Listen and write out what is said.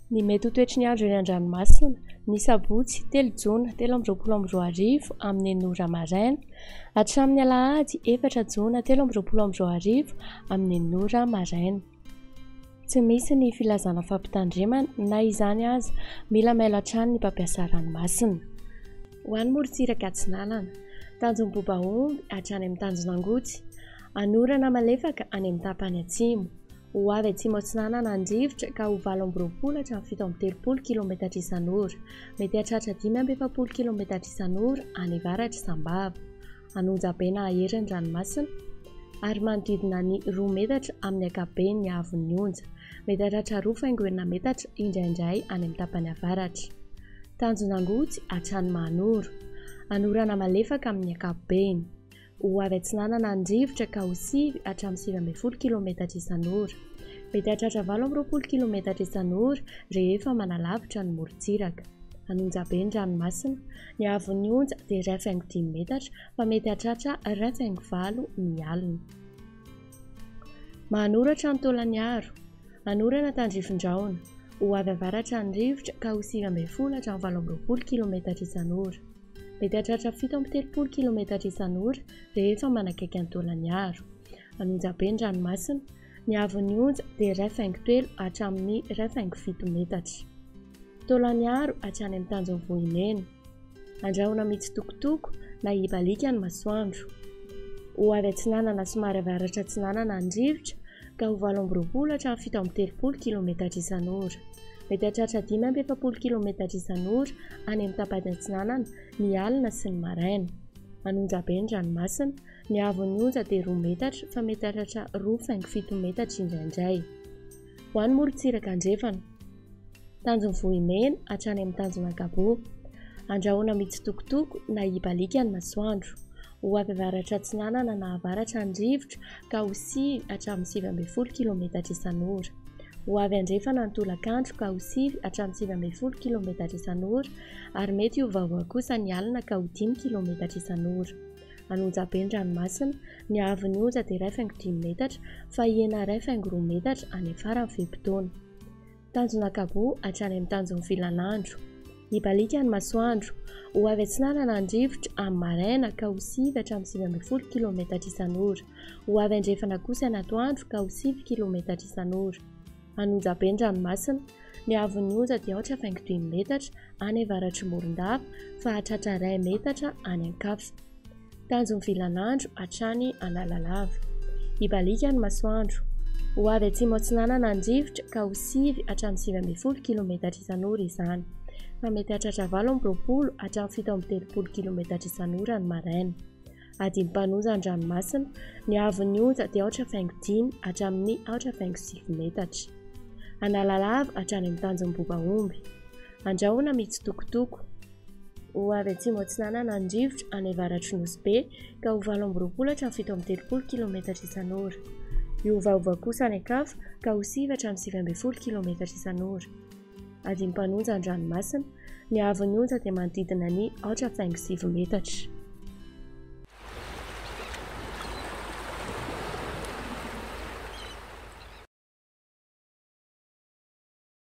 Ny mety ho toetry ny andro eny an-dranomasina ny sabotsy 3 jona 2024 amin'ny 9 ora maraina hatramin'ny alahady 4 jona 2024 amin'ny 9 ora maraina. Tsy misy ny filazana fampitandremana na izany aza mila mailo hatrany ny mpampiasa ranomasina. Ho an'ny morontsiraka Atsinanana, Tanjombobaomby hatrany amin'ny Tanjonangotsy, anorana malefaka any amin'ny tapany atsimo. Ho avy atsimo Atsinanana andrivotra ka ho 8 hatramin'ny 7 km isan'ora, mety hahatratra 5 km isan'ora any avaratra Sambava. Anonjabena aherin'ny ranomasina ary manodidina ny 2 metatra amin'ny ankapobeny ny haavon'ny onja, mety hahatratra 2,9 metatra indraindray any amin'ny tapany avaratra. Tanjonangotsy hatrany Mahanoro, anorana malefaka amin'ny ankapobeny. Ho avy Atsinanana andrivotra ka ho 9 hatramin'ny 9 km isan'ora, mety hahatratra 18 km isan'ora rehefa manalavitra ny morontsiraka. Anonjaben'ny ranomasina, ny haavon'ny onja dia 2,5 metatra fa mety hahatratra 2,5 ny alina. Mahanoratra ny Taolagnaro, anorana tandrifondraona. Ho avy avaratra andrivotra ka ho 9 hatramin'ny 18 km isan'ora, mety hahatratra 17 km isan'ora rehefa manakaiky ny Taolagnaro. Anonjaben'ny ranomasina, ny haavon'ny onja dia 2,7 hatramin'ny 2,7 metatra. Taolagnaro hatrany amin'ny Tanjomvohimena, andrahona mitsitokotoko na hibalika ny masoandro. Ho avy Atsinanana somary avaratra Atsinanana andrivotra ka ho 18 hatramin'ny 17 km isan'ora, mety hahatratra 5 km isan'ora any amin'ny tapany Atsinanana ny alina sy ny maraina. Anonjaben'ny ranomasina, ny haavon'ny onja dia 2 metatra fa mety hahatratra 2,7 metatra indraindray. Ho an'ny morontsiraka andrefana, Tanjomvohimena hatrany amin'ny Tanjonankabo, andrahona mitsitokotoko na hibalika ny masoandro. Ho avy avaratra Atsinanana na avaratra andrivotra ka ho 9 hatramin'ny 7 km isan'ora. Ho avy andrefana ny tolakandro ka ho 9 hatramin'ny 7 km isan'ora ary mety ho vaovao kosa ny alina ka ho 10 km isan'ora. Anonjaben'ny ranomasina, ny haavon'ny onja dia 2,5 metatra fa hihena 2,2 metatra any afaran'ny fe-potoana. Tanjonankabo hatrany amin'ny Tanjomvilanandro, hibalika ny masoandro. Ho avy Atsinanana andrivotra amin'ny maraina ka ho 9 hatramin'ny 7 km isan'ora. Ho avy andrefana kosa ny atoandro ka ho 7 km isan'ora. Anonjaben'ny ranomasina, ny haavon'ny onja dia 8,2 metatra any avaratry Morondava fa hahatratra 1 metatra any Ankafa. Tanjomvilanandro hatrany Analalava, hibalika ny masoandro. Ho avy atsimo Atsinanana andrivotra ka ho 9 hatramin'ny 7 km isan'ora izany, fa mety hahatratra 18 hatramin'ny 17 km isan'ora ny maraina. Adinim-panonja ny ranomasina, ny haavon'ny onja dia 8,5 hatramin'ny 8,7 metatra. Analalava hatrany amin'ny Tanjombobaomby, andrahona mitsitokotoko. Ho avy atsimo Atsinanana andrivotra any avaratry Nosy ka ho 18 hatramin'ny 17 km isan'ora. Io vaovao kosa any Ankafa ka ho 9 hatramin'ny 9 km isan'ora. Adinim-panonja ny ranomasina, ny haavon'ny onja dia manodidina ny 8,7 metatra.